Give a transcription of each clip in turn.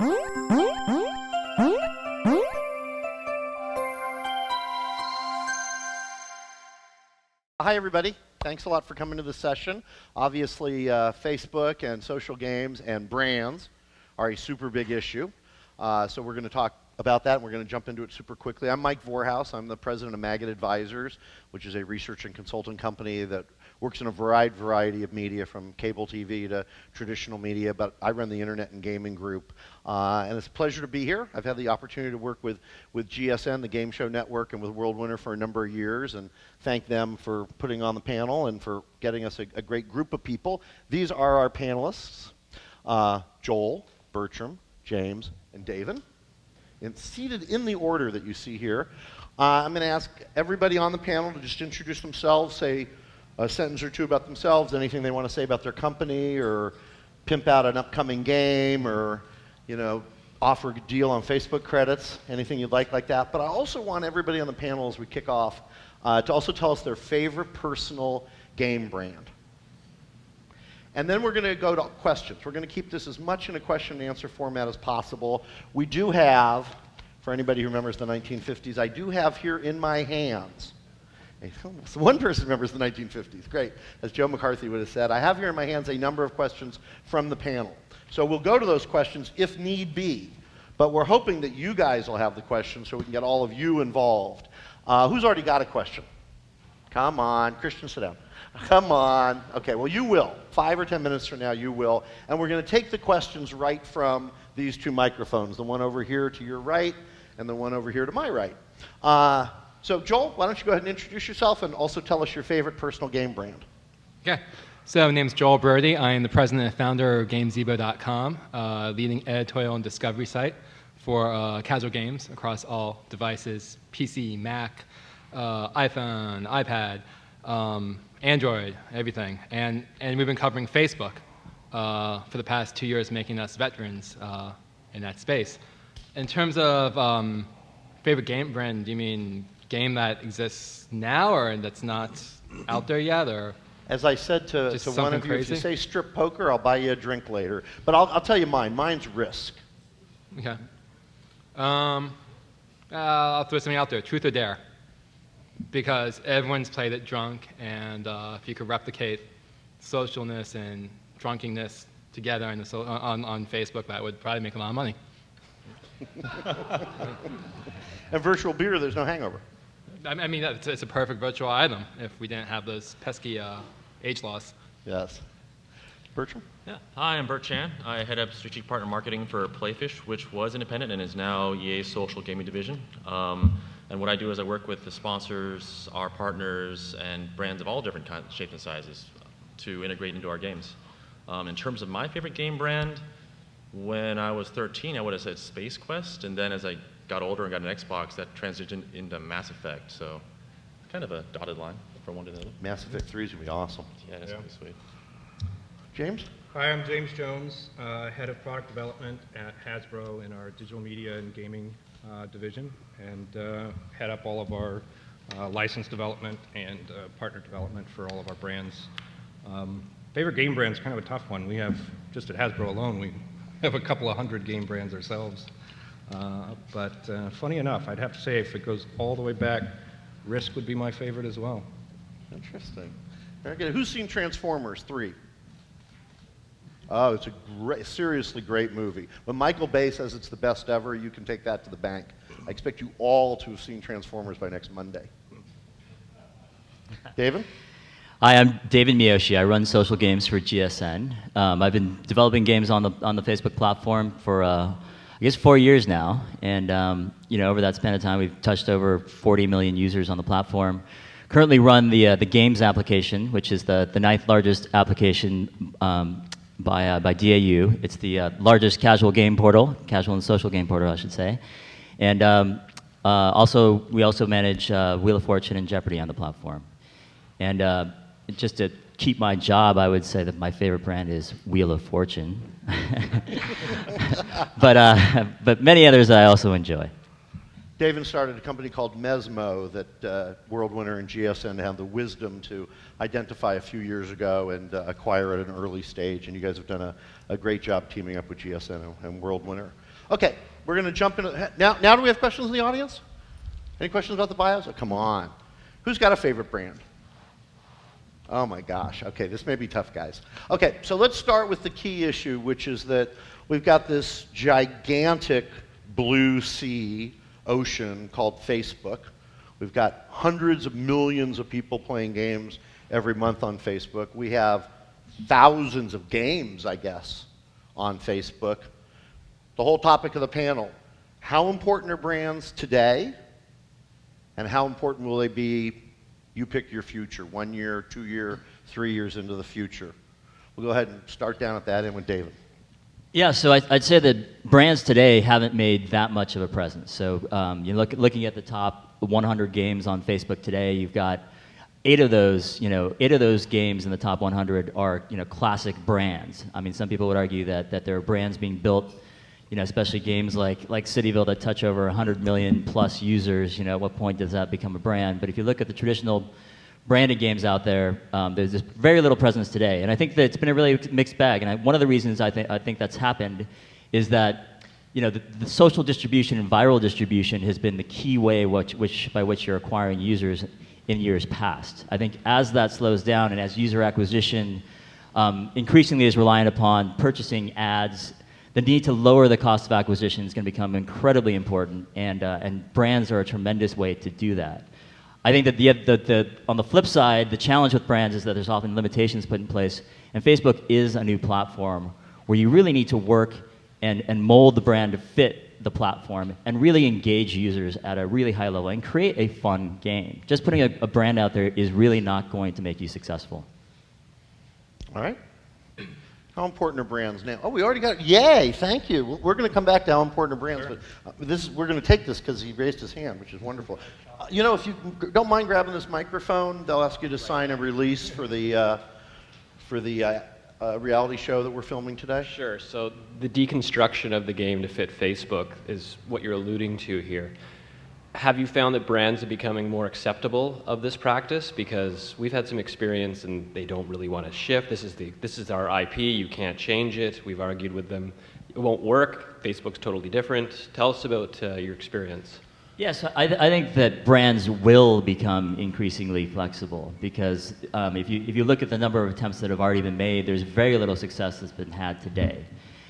Hi, everybody. Thanks a lot for coming to the session. Obviously, Facebook and social games and brands are a super big issue. So we're going to talk about that, and we're going to jump into it super quickly. I'm Mike VORHAUS. I'm the president of Maggot Advisors, which is a research and consulting company that works in a variety of media, from cable TV to traditional media, but I run the internet and gaming group. And it's a pleasure to be here. I've had the opportunity to work with GSN, the Game Show Network, and with World Winner for a number of years, and thank them for putting on the panel and for getting us a great group of people. These are our panelists, Joel, Bertram, James, and David, and seated in the order that you see here. I'm going to ask everybody on the panel to just introduce themselves, say a sentence or two about themselves, anything they want to say about their company, or pimp out an upcoming game, or offer a deal on Facebook credits, anything you'd like that. But I also want everybody on the panel, as we kick off, to also tell us their favorite personal game brand. And then we're going to go to questions. We're going to keep this as much in a question and answer format as possible. We do have, for anybody who remembers the 1950s, I do have here in my hands, one person remembers the 1950s, great, as Joe McCarthy would have said. I have here in my hands a number of questions from the panel. So we'll go to those questions if need be, but we're hoping that you guys will have the questions so we can get all of you involved. Who's already got a question? Come on, Christian, sit down. Come on. Okay, well, you will. 5 or 10 minutes from now, you will. And we're going to take the questions right from these two microphones, the one over here to your right and the one over here to my right. So, Joel, why don't you go ahead and introduce yourself and also tell us your favorite personal game brand. Okay. So, my name is Joel BRODIE. I am the president and founder of GameZebo.com, leading editorial and discovery site for casual games across all devices, PC, Mac, iPhone, iPad, Android, everything. And we've been covering Facebook for the past 2 years, making us veterans in that space. In terms of favorite game brand, do you mean game that exists now or that's not out there yet? Or as I said to one of you, if you say strip poker, I'll buy you a drink later. But I'll tell you mine. Mine's Risk. Okay. I'll throw something out there. Truth or Dare. Because everyone's played it drunk, and if you could replicate socialness and drunkenness together on Facebook, that would probably make a lot of money. And virtual beer, there's no hangover. I mean, it's a perfect virtual item if we didn't have those pesky age laws. Yes. Bertram? Yeah. Hi, I'm Bert Chan. I head up strategic partner marketing for Playfish, which was independent and is now EA's social gaming division. And what I do is I work with the sponsors, our partners, and brands of all different kinds, shapes and sizes to integrate into our games. In terms of my favorite game brand, when I was 13, I would have said Space Quest, and then as I got older and got an Xbox, that transitioned into Mass Effect. So kind of a dotted line from one to the other. Mass Effect 3 is going to be awesome. Yeah, it's going to be sweet. James? Hi, I'm James Jones, head of product development at Hasbro in our digital media and gaming division, and head up all of our license development and partner development for all of our brands. Favorite game brand is kind of a tough one. We have, just at Hasbro alone, we have a couple of hundred game brands ourselves. But funny enough, I'd have to say if it goes all the way back, Risk would be my favorite as well. Interesting. Very good. Who's seen Transformers 3? Oh, it's a seriously great movie. When Michael Bay says it's the best ever, you can take that to the bank. I expect you all to have seen Transformers by next Monday. David? Hi, I'm David MIYOSHI. I run social games for GSN. I've been developing games on the Facebook platform for I guess 4 years now, and over that span of time, we've touched over 40 million users on the platform. Currently, run the games application, which is the 9th largest application by DAU. It's the largest casual game portal, casual and social game portal, I should say. And we also manage Wheel of Fortune and Jeopardy on the platform. And just to keep my job, I would say that my favorite brand is Wheel of Fortune. but many others I also enjoy. David started a company called Mesmo that World Winner and GSN had the wisdom to identify a few years ago and acquire at an early stage, and you guys have done a great job teaming up with GSN and World Winner. Okay, we're going to jump into now. Now, do we have questions in the audience? Any questions about the bios? Oh, come on. Who's got a favorite brand? Oh my gosh. Okay, this may be tough, guys. Okay, so let's start with the key issue, which is that we've got this gigantic blue sea ocean called Facebook. We've got hundreds of millions of people playing games every month on Facebook. We have thousands of games, I guess, on Facebook. The whole topic of the panel, how important are brands today, and how important will they be, you pick your future, 1 year, 2 year, 3 years into the future? We'll go ahead and start down at that end with David. Yeah, so I'd say that brands today haven't made that much of a presence. So you looking at the top 100 games on Facebook today, you've got 8 of those games in the top 100 are classic brands. I mean, some people would argue that there are brands being built, especially games like Cityville that touch over 100 million plus users. At what point does that become a brand? But if you look at the traditional branded games out there, there's just very little presence today, and I think that it's been a really mixed bag. And one of the reasons I think that's happened is that the social distribution and viral distribution has been the key way by which you're acquiring users in years past. I think as that slows down and as user acquisition increasingly is reliant upon purchasing ads, the need to lower the cost of acquisition is going to become incredibly important, and brands are a tremendous way to do that. I think that on the flip side, the challenge with brands is that there's often limitations put in place, and Facebook is a new platform where you really need to work and mold the brand to fit the platform and really engage users at a really high level and create a fun game. Just putting a brand out there is really not going to make you successful. All right. How important are brands now? Oh, we already got, yay, thank you. We're going to come back to how important are brands, but we're going to take this because he raised his hand, which is wonderful. If you don't mind grabbing this microphone, they'll ask you to sign a release for the reality show that we're filming today. Sure. So the deconstruction of the game to fit Facebook is what you're alluding to here. Have you found that brands are becoming more acceptable of this practice? Because we've had some experience and they don't really want to shift. This is our IP. You can't change it. We've argued with them. It won't work. Facebook's totally different. Tell us about your experience. Yes, I think that brands will become increasingly flexible because if you look at the number of attempts that have already been made, there's very little success that's been had today.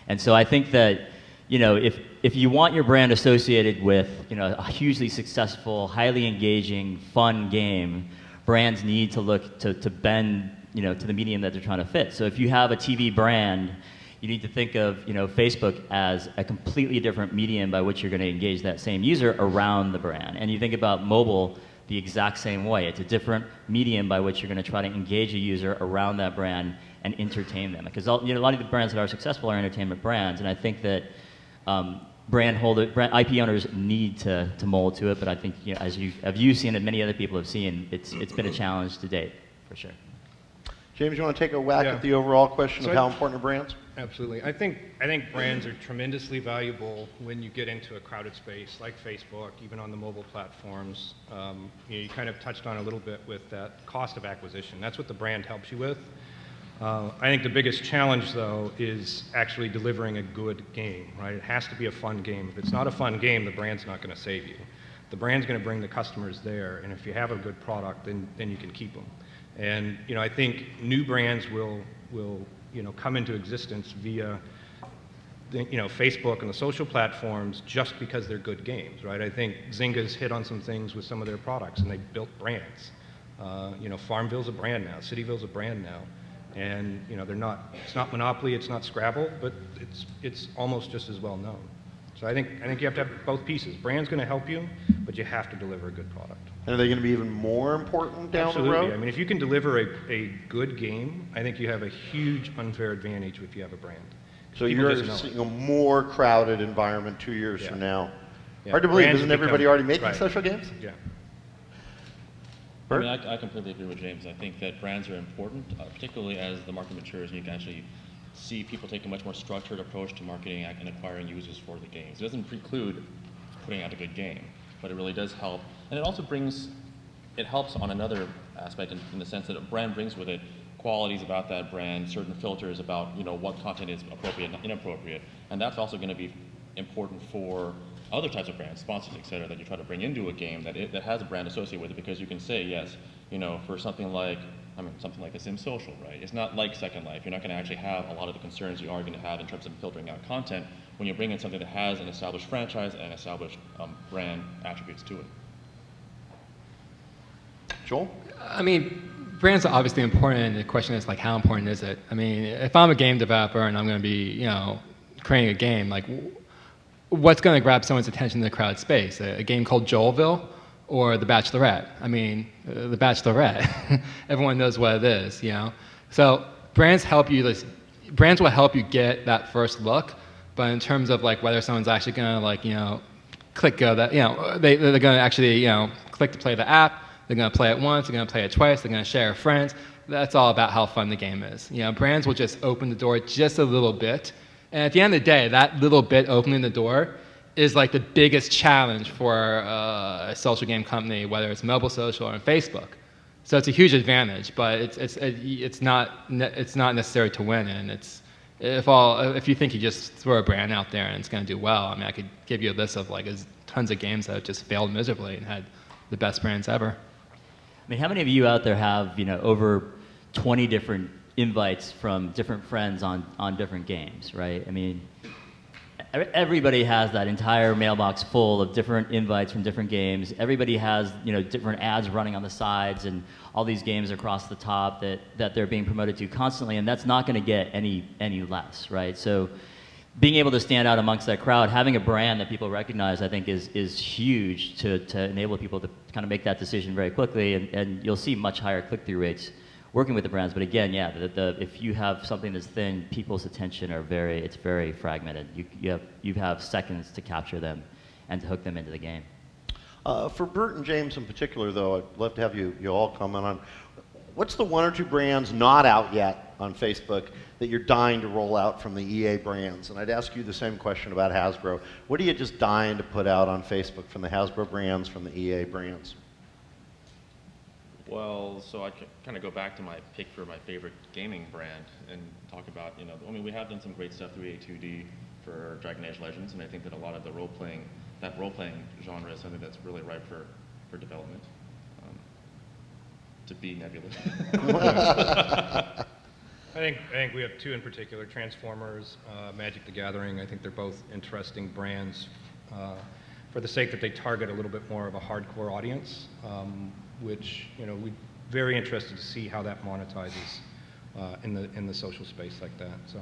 And so I think that if you want your brand associated with a hugely successful, highly engaging, fun game, brands need to look to bend to the medium that they're trying to fit. So if you have a TV brand, you need to think of Facebook as a completely different medium by which you're going to engage that same user around the brand. And you think about mobile the exact same way. It's a different medium by which you're going to try to engage a user around that brand and entertain them. Because a lot of the brands that are successful are entertainment brands, and I think that IP owners need to mold to it. But I think as you've seen and many other people have seen, it's been a challenge to date for sure. James, you want to take a whack at the overall question of how important are brands? Absolutely. I think brands are tremendously valuable when you get into a crowded space like Facebook, even on the mobile platforms. You kind of touched on a little bit with that cost of acquisition. That's what the brand helps you with. I think the biggest challenge, though, is actually delivering a good game, right? It has to be a fun game. If it's not a fun game, the brand's not going to save you. The brand's going to bring the customers there, and if you have a good product, then you can keep them. And I think new brands will come into existence via Facebook and the social platforms just because they're good games, right? I think Zynga's hit on some things with some of their products, and they built brands. Farmville's a brand now. Cityville's a brand now. And it's not Monopoly, it's not Scrabble, but it's almost just as well known. So I think you have to have both pieces. Brand's going to help you, but you have to deliver a good product. And are they going to be even more important down Absolutely. the road? I mean, if you can deliver a good game, I think you have a huge unfair advantage if you have a brand. So People you're just know seeing a more crowded environment 2 years from now. Yeah. Hard to believe, Brands isn't become- everybody already making right. social games? Yeah. I mean, I completely agree with James. I think that brands are important, particularly as the market matures and you can actually see people take a much more structured approach to marketing and acquiring users for the games. It doesn't preclude putting out a good game, but it really does help. And it also helps on another aspect in the sense that a brand brings with it qualities about that brand, certain filters about what content is appropriate and inappropriate, and that's also going to be important for other types of brands, sponsors, et cetera, that you try to bring into a game that has a brand associated with it, because you can say, yes, for something like, something like The Sims Social, right? It's not like Second Life. You're not going to actually have a lot of the concerns you are going to have in terms of filtering out content when you bring in something that has an established franchise and established brand attributes to it. Joel? I mean, brands are obviously important, and the question is, like, how important is it? I mean, if I'm a game developer and I'm going to be, creating a game, like, what's going to grab someone's attention in the crowd space? A game called Joelville or The Bachelorette? I mean, The Bachelorette. Everyone knows what it is, So brands will help you get that first look, but in terms of like whether someone's actually going to click go, that they're going to actually click to play the app. They're going to play it once. They're going to play it twice. They're going to share with friends. That's all about how fun the game is. Brands will just open the door just a little bit. And at the end of the day, that little bit opening the door is like the biggest challenge for a social game company, whether it's mobile social or on Facebook. So it's a huge advantage, but it's not necessary to win. And if you think you just throw a brand out there and it's going to do well, I mean, I could give you a list of tons of games that have just failed miserably and had the best brands ever. I mean, how many of you out there have over 20 different invites from different friends on different games, right? I mean, everybody has that entire mailbox full of different invites from different games. Everybody has different ads running on the sides and all these games across the top that they're being promoted to constantly, and that's not going to get any less, right? So being able to stand out amongst that crowd, having a brand that people recognize, I think is huge to enable people to kind of make that decision very quickly, and you'll see much higher click-through rates working with the brands. But again, if you have something that's thin, people's attention it's very fragmented. You have seconds to capture them and to hook them into the game. For Bert and James in particular, though, I'd love to have you all comment on what's the one or two brands not out yet on Facebook that you're dying to roll out from the EA brands? And I'd ask you the same question about Hasbro. What are you just dying to put out on Facebook from the Hasbro brands, from the EA brands? Well, so I can kind of go back to my pick for my favorite gaming brand and talk about, we have done some great stuff through A2D for Dragon Age Legends, and I think that a lot of the role-playing genre is something that's really ripe for development. To be nebulous. I think we have two in particular, Transformers, Magic the Gathering. I think they're both interesting brands for the sake that they target a little bit more of a hardcore audience, which we're very interested to see how that monetizes in the social space like that. So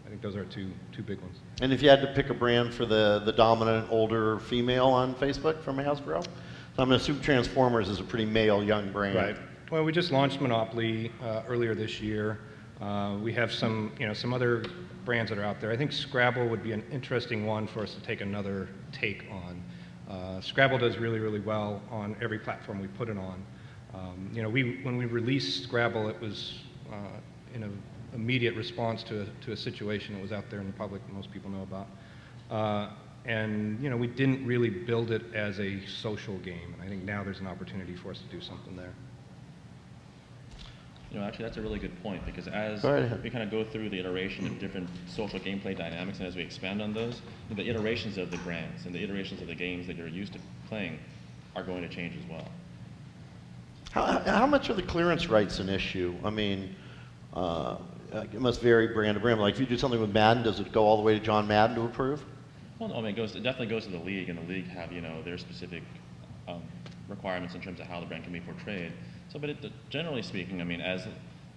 I think those are two big ones. And if you had to pick a brand for the dominant older female on Facebook from Hasbro, so I'm going to assume Transformers is a pretty male young brand. Right. Well, we just launched Monopoly earlier this year. We have some other brands that are out there. I think Scrabble would be an interesting one for us to take another take on. Scrabble does really, really well on every platform we put it on. When we released Scrabble, it was in an immediate response to a situation that was out there in the public that most people know about. And we didn't really build it as a social game. And I think now there's an opportunity for us to do something there. Actually, that's a really good point, because as we kind of go through the iteration of different social gameplay dynamics, and as we expand on those, the iterations of the brands and the iterations of the games that you're used to playing are going to change as well. How much are the clearance rights an issue? I mean, it must vary brand to brand. Like if you do something with Madden, does it go all the way to John Madden to approve? Well, no, it definitely goes to the league, and the league have their specific requirements in terms of how the brand can be portrayed. So, but generally speaking, as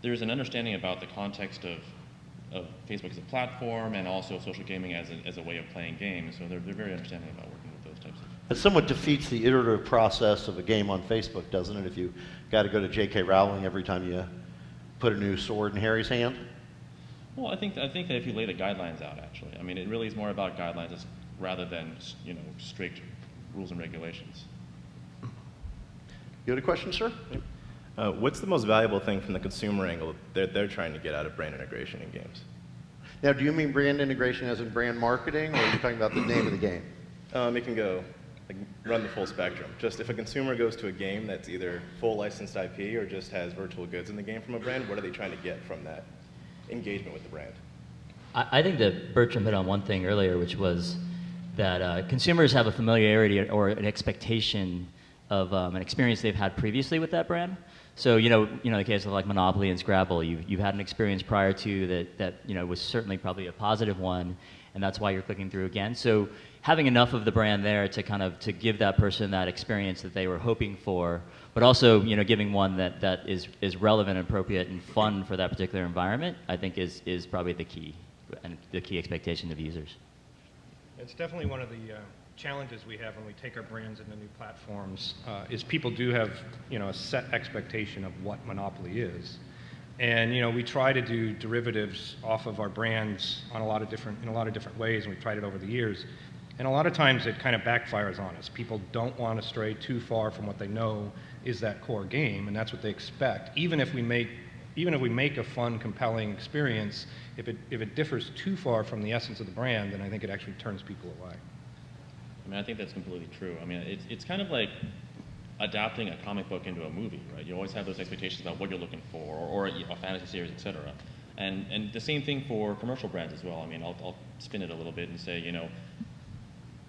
there's an understanding about the context of Facebook as a platform and also social gaming as a way of playing games, so they're very understanding about working with those types of. It somewhat defeats the iterative process of a game on Facebook, doesn't it? If you got to go to J.K. Rowling every time you put a new sword in Harry's hand. Well, I think that if you lay the guidelines out, actually, it really is more about guidelines rather than strict rules and regulations. You had a question, sir? What's the most valuable thing from the consumer angle that they're trying to get out of brand integration in games? Now, do you mean brand integration as in brand marketing, or are you talking about the name of the game? It can go, run the full spectrum. Just if a consumer goes to a game that's either full licensed IP or just has virtual goods in the game from a brand, what are they trying to get from that engagement with the brand? I think that Bertram hit on one thing earlier, which was that consumers have a familiarity or an expectation of an experience they've had previously with that brand. So the case of like Monopoly and Scrabble, you've had an experience prior to that was certainly probably a positive one, and that's why you're clicking through again. So having enough of the brand there to give that person that experience that they were hoping for, but also giving one that is relevant, appropriate, and fun for that particular environment, I think is probably the key expectation of users. It's definitely one of the challenges we have when we take our brands into new platforms is people do have a set expectation of what Monopoly is, and we try to do derivatives off of our brands in a lot of different ways, and we've tried it over the years, and a lot of times it kind of backfires on us. People don't want to stray too far from what they know is that core game, and that's what they expect. Even if we make a fun, compelling experience, if it differs too far from the essence of the brand, then I think it actually turns people away. I mean, I think that's completely true. I mean, it's kind of like adapting a comic book into a movie, right? You always have those expectations about what you're looking for, or a fantasy series, etc. And the same thing for commercial brands as well. I mean, I'll spin it a little bit and say,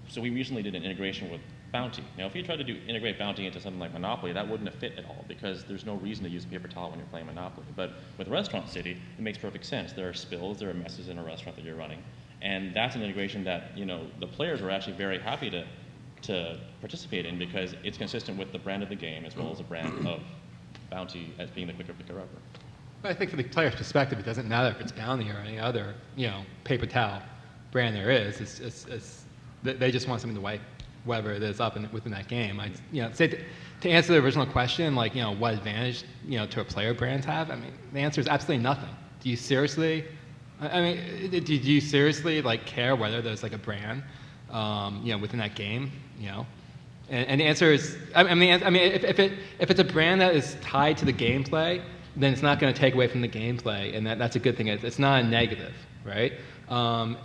so we recently did an integration with Bounty. Now, if you tried to integrate Bounty into something like Monopoly, that wouldn't have fit at all because there's no reason to use a paper towel when you're playing Monopoly. But with Restaurant City, it makes perfect sense. There are spills, there are messes in a restaurant that you're running. And that's an integration that the players are actually very happy to participate in because it's consistent with the brand of the game as well as the brand of Bounty as being the quicker picker-upper. But I think from the player's perspective, it doesn't matter if it's Bounty or any other paper towel brand there is. They just want something to wipe whatever it is up within that game. To answer the original question, what advantage to a player brands have? I mean, the answer is absolutely nothing. Do you seriously? I mean, do you seriously care whether there's a brand, within that game, And the answer is, if it's a brand that is tied to the gameplay, then it's not going to take away from the gameplay, and that's a good thing. It's not a negative, right?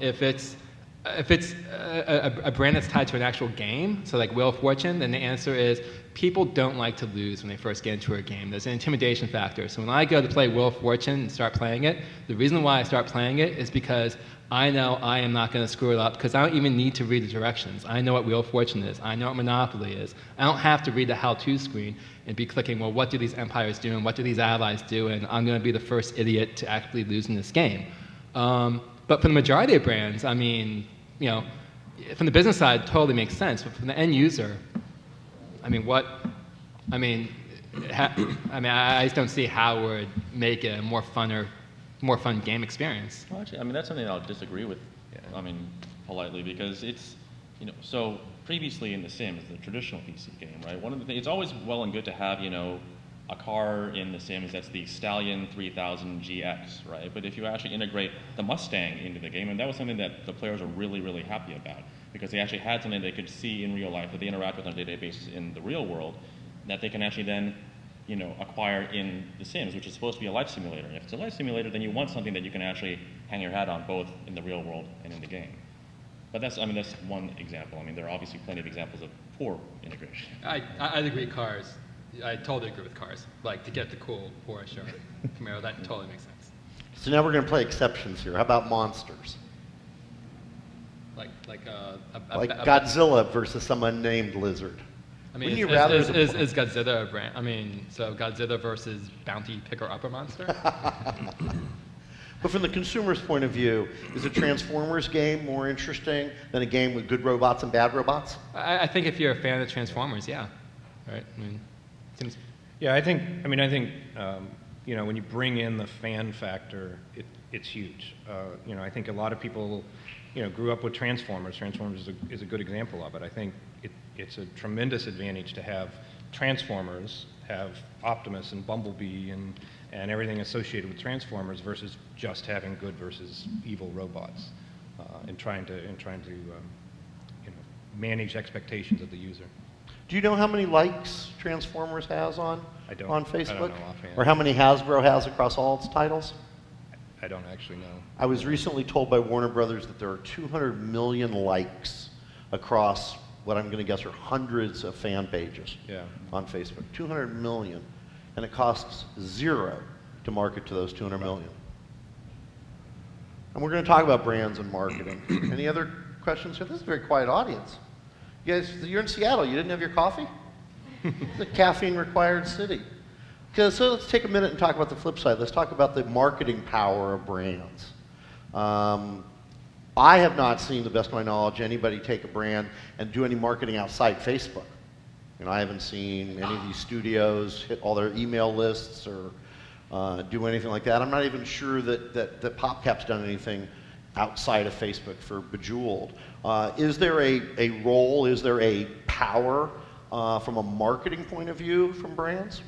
If it's a brand that's tied to an actual game, so like Wheel of Fortune, then the answer is people don't like to lose when they first get into a game. There's an intimidation factor. So when I go to play Wheel of Fortune and start playing it, the reason why I start playing it is because I know I am not going to screw it up because I don't even need to read the directions. I know what Wheel of Fortune is. I know what Monopoly is. I don't have to read the how-to screen and be clicking, well, what do these empires do and what do these allies do, and I'm going to be the first idiot to actually lose in this game. But for the majority of brands, I mean, from the business side, it totally makes sense. But from the end user, I just don't see how it would make it a more fun game experience. Well, actually, that's something I'll disagree with. Politely, because it's, so previously in The Sims, the traditional PC game, right? One of the things, it's always well and good to have, a car in The Sims that's the Stallion 3000 GX, right? But if you actually integrate the Mustang into the game, and that was something that the players were really, really happy about, because they actually had something they could see in real life that they interact with on a day-to-day basis in the real world, that they can actually then, acquire in The Sims, which is supposed to be a life simulator. And if it's a life simulator, then you want something that you can actually hang your hat on both in the real world and in the game. But that's one example. There are obviously plenty of examples of poor integration. I'd agree cars. I totally agree with cars. To get the cool Porsche or Camaro, that totally makes sense. So now we're going to play exceptions here. How about monsters? Like Godzilla versus some unnamed lizard. Wouldn't you rather is Godzilla a brand? So Godzilla versus Bounty picker-upper monster? But from the consumer's point of view, is a Transformers game more interesting than a game with good robots and bad robots? I think if you're a fan of Transformers, yeah. Right? Seems... Yeah, I think when you bring in the fan factor, it's huge. I think a lot of people, grew up with Transformers. Transformers is a good example of it. I think it's a tremendous advantage to have Transformers, have Optimus and Bumblebee and everything associated with Transformers versus just having good versus evil robots, and trying to manage expectations of the user. Do you know how many likes Transformers has on Facebook? I don't know offhand. Or how many Hasbro has across all its titles? I don't actually know. I was recently told by Warner Brothers that there are 200 million likes across what I'm going to guess are hundreds of fan pages on Facebook. 200 million. And it costs $0 to market to those 200 million. And we're going to talk about brands and marketing. Any other questions here? This is a very quiet audience. You guys, you're in Seattle. You didn't have your coffee? It's a caffeine-required city. So let's take a minute and talk about the flip side. Let's talk about the marketing power of brands. I have not seen, to the best of my knowledge, anybody take a brand and do any marketing outside Facebook. I haven't seen any of these studios hit all their email lists or do anything like that. I'm not even sure that PopCap's done anything outside of Facebook for Bejeweled. Is there a role, is there a power from a marketing point of view from brands?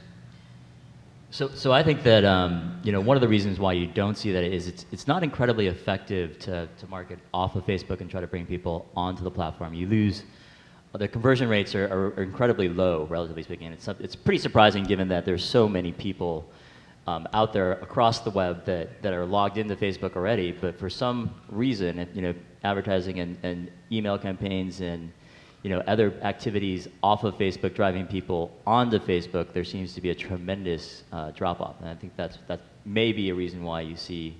So I think that one of the reasons why you don't see that is it's not incredibly effective to market off of Facebook and try to bring people onto the platform. You lose. The conversion rates are incredibly low, relatively speaking. It's pretty surprising given that there's so many people out there across the web that are logged into Facebook already, but for some reason, advertising and email campaigns and other activities off of Facebook driving people onto Facebook, there seems to be a tremendous drop-off. And I think that may be a reason why you see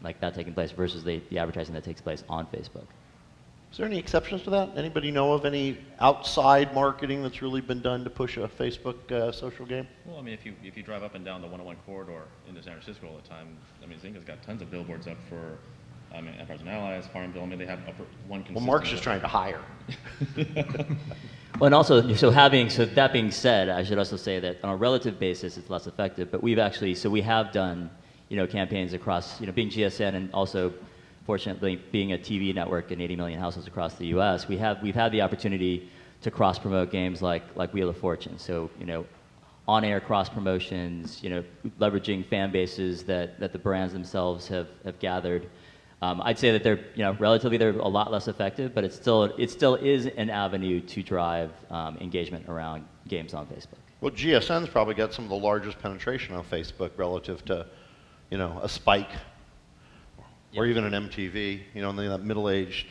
like that taking place versus the advertising that takes place on Facebook. Is there any exceptions to that? Anybody know of any outside marketing that's really been done to push a Facebook social game? Well, I mean, if you drive up and down the 101 corridor into San Francisco all the time, I mean, Zynga's got tons of billboards up for, Empires and Allies, Farmville. I mean, they have up for one consistent. Well, Mark's just trying to hire. Well, and also, so that being said, I should also say that on a relative basis, it's less effective. But we have done, campaigns across, being GSN and also, fortunately, being a TV network in 80 million households across the U.S., we've had the opportunity to cross-promote games like Wheel of Fortune. So, on-air cross-promotions, leveraging fan bases that the brands themselves have gathered. I'd say that they're a lot less effective, but it still is an avenue to drive engagement around games on Facebook. Well, GSN's probably got some of the largest penetration on Facebook relative to, a Spike or even an MTV, that middle-aged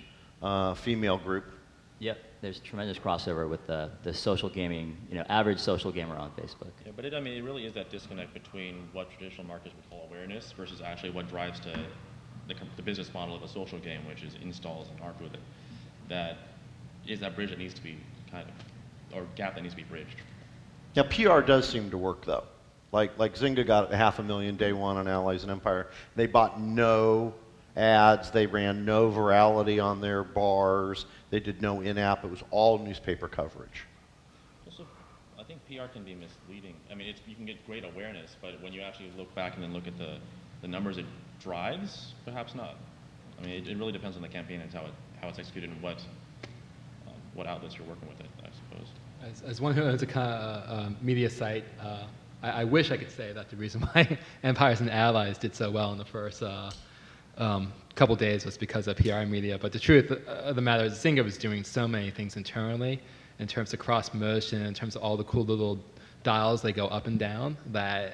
female group. Yep, there's tremendous crossover with the social gaming, average social gamer on Facebook. Yeah, but it really is that disconnect between what traditional marketers would call awareness versus actually what drives to the business model of a social game, which is installs and ARPU. That is that bridge that needs to be or gap that needs to be bridged. Now, PR does seem to work, though. Like Zynga got 500,000 day one on Allies and Empire. They bought no ads. They ran no virality on their bars. They did no in-app. It was all newspaper coverage. Also, I think PR can be misleading. I mean, you can get great awareness, but when you actually look back and then look at the numbers it drives, perhaps not. I mean, it really depends on the campaign and how it's executed and what outlets you're working with it, I suppose. As one who owns a kind of media site, I wish I could say that the reason why Empires and Allies did so well in the first couple days was because of PR and media. But the truth of the matter is Zynga was doing so many things internally in terms of cross-promotion, in terms of all the cool little dials they go up and down that,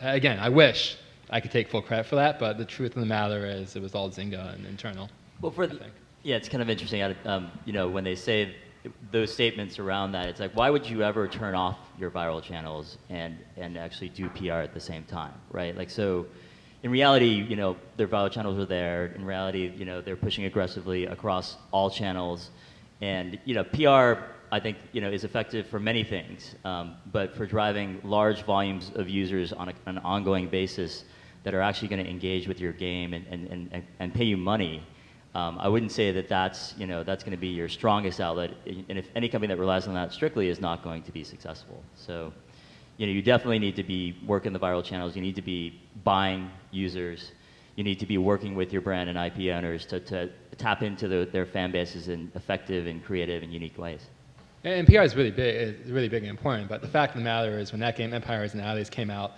again, I wish I could take full credit for that, but the truth of the matter is it was all Zynga and internal. Well, it's kind of interesting, when they say those statements around that, it's like, why would you ever turn off your viral channels and actually do PR at the same time, right? Like, so in reality, their viral channels are there. In reality, they're pushing aggressively across all channels. And, PR, I think, is effective for many things, but for driving large volumes of users on an ongoing basis that are actually going to engage with your game and pay you money, I wouldn't say that's going to be your strongest outlet. And if any company that relies on that strictly is not going to be successful. So, you definitely need to be working the viral channels. You need to be buying users. You need to be working with your brand and IP owners to tap into their fan bases in effective and creative and unique ways. And PR is really big and important, but the fact of the matter is when that game Empires and Allies came out,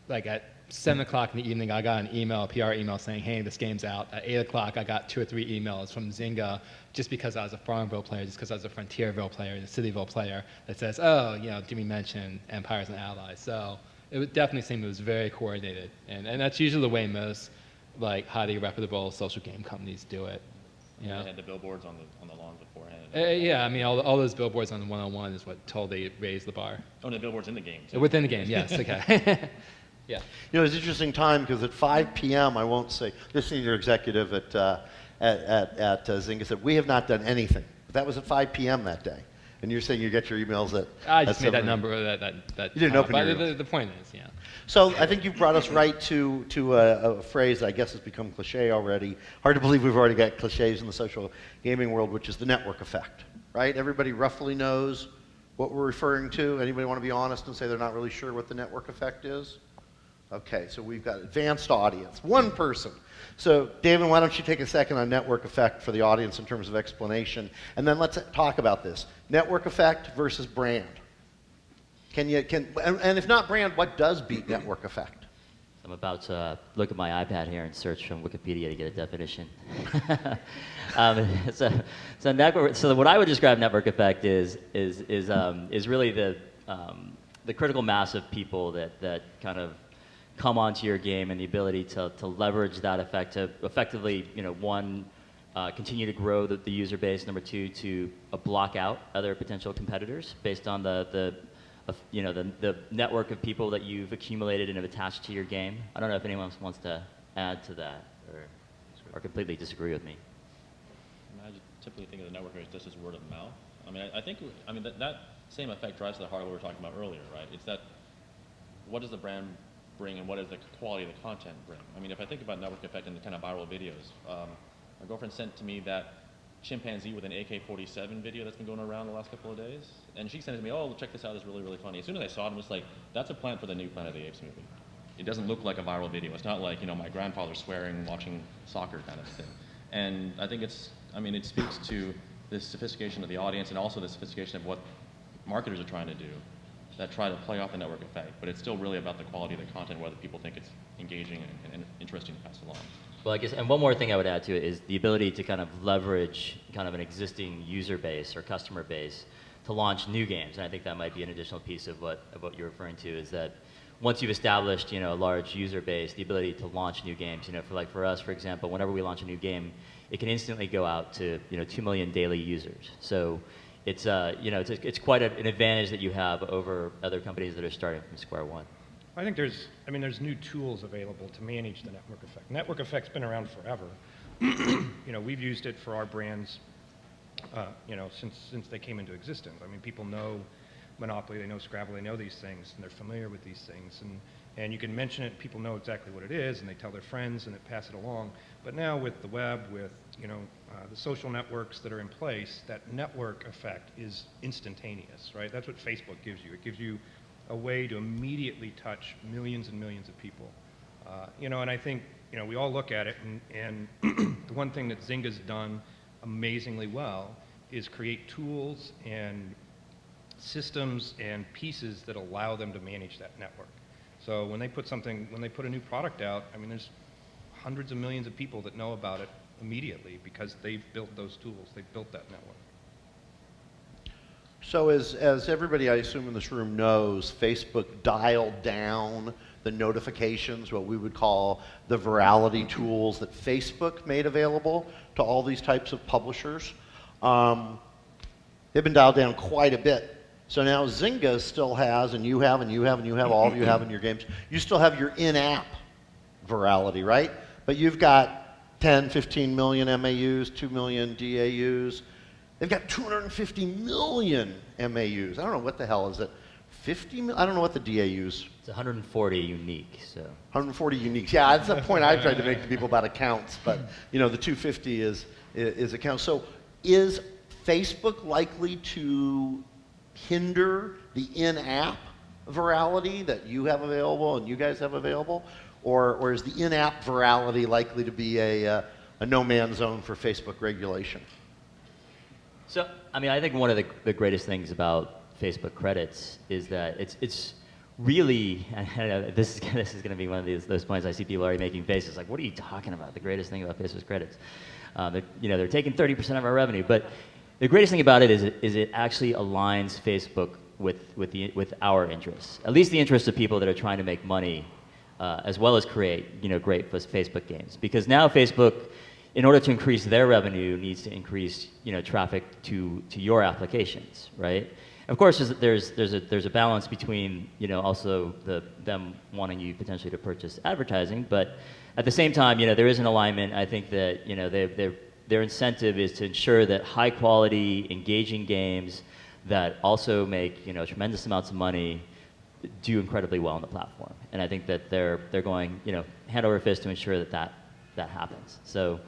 like at 7 o'clock in the evening, I got an email, a PR email saying, hey, this game's out. At 8 o'clock, I got 2 or 3 emails from Zynga just because I was a Farmville player, just because I was a Frontierville player, a Cityville player that says, oh, did we mention Empires and Allies? So it would definitely seem it was very coordinated. And that's usually the way most highly reputable social game companies do it. They had the billboards on the lawns beforehand. Yeah, I mean, all those billboards on the 101 is what totally raised the bar. Oh, the billboards in the game, too. Within the game, yes, okay. Yeah. It's an interesting time because at 5 p.m., I won't say, this senior executive at at Zynga said, we have not done anything. That was at 5 p.m. that day. And you're saying you get your emails at I just made that 7. number. That You didn't open but your the point is, yeah. So I think you've brought us right to a phrase that I guess has become cliche already. Hard to believe we've already got cliches in the social gaming world, which is the network effect, right? Everybody roughly knows what we're referring to. Anybody want to be honest and say they're not really sure what the network effect is? Okay, so we've got advanced audience, one person. So David, why don't you take a second on network effect for the audience in terms of explanation, and then let's talk about this. Network effect versus brand. And if not brand, what does beat network effect? I'm about to look at my iPad here and search from Wikipedia to get a definition. So what I would describe network effect is really the critical mass of people that kind of come onto your game, and the ability to leverage that effect to effectively, one, continue to grow the user base. Number two, to block out other potential competitors based on the network of people that you've accumulated and have attached to your game. I don't know if anyone else wants to add to that or completely disagree with me. I just typically think of the network as just as word of mouth. I think that same effect drives to the heart of what we were talking about earlier, right? It's that what does the brand bring and what does the quality of the content bring? If I think about network effect and the kind of viral videos, my girlfriend sent to me that chimpanzee with an AK-47 video that's been going around the last couple of days, and she sent it to me, oh, check this out, it's really, really funny. As soon as I saw it, I was like, that's a plant for the new Planet of the Apes movie. It doesn't look like a viral video. It's not like, my grandfather swearing, watching soccer kind of thing. And I think it speaks to the sophistication of the audience and also the sophistication of what marketers are trying to do that try to play off the network effect, but it's still really about the quality of the content, whether people think it's engaging and interesting to pass along. Well, I guess, and one more thing I would add to it is the ability to kind of leverage kind of an existing user base or customer base to launch new games. And I think that might be an additional piece of what you're referring to, is that once you've established, a large user base, the ability to launch new games. For us, for example, whenever we launch a new game, it can instantly go out to 2 million daily users. So it's it's quite an advantage that you have over other companies that are starting from square one. I think there's new tools available to manage the network effect. Network effect's been around forever. We've used it for our brands, since they came into existence. People know Monopoly, they know Scrabble, they know these things, and they're familiar with these things. And you can mention it, people know exactly what it is, and they tell their friends, and they pass it along. But now with the web, with the social networks that are in place, that network effect is instantaneous, right? That's what Facebook gives you. It gives you a way to immediately touch millions and millions of people. And I think we all look at it, and the one thing that Zynga's done amazingly well is create tools and systems and pieces that allow them to manage that network. So when they put a new product out, there's hundreds of millions of people that know about it immediately because they've built those tools, they've built that network. So as everybody, I assume, in this room knows, Facebook dialed down the notifications, what we would call the virality tools that Facebook made available to all these types of publishers. They've been dialed down quite a bit. So now Zynga still has, and you have, all of you have in your games, you still have your in-app virality, right? But you've got 10, 15 million MAUs, 2 million DAUs. They've got 250 million MAUs. I don't know what the hell is it. 50 million? I don't know what the DAUs. It's 140 unique, so. 140 uniques. Yeah, that's the point I tried to make to people about accounts, but the 250 is accounts. So is Facebook likely to hinder the in-app virality that you have available and you guys have available? Or is the in-app virality likely to be a no man's zone for Facebook regulation? So, I think one of the greatest things about Facebook credits is that it's really, this is going to be one of those points I see people already making faces like, what are you talking about? The greatest thing about Facebook credits. They're taking 30% of our revenue, but the greatest thing about it is it actually aligns Facebook with our interests, at least the interests of people that are trying to make money, as well as create great Facebook games. Because now Facebook, in order to increase their revenue, needs to increase traffic to your applications, right? Of course, there's a balance between also them wanting you potentially to purchase advertising, but at the same time, there is an alignment. I think that their incentive is to ensure that high quality, engaging games that also make tremendous amounts of money do incredibly well on the platform. And I think that they're going hand over fist to ensure that happens. So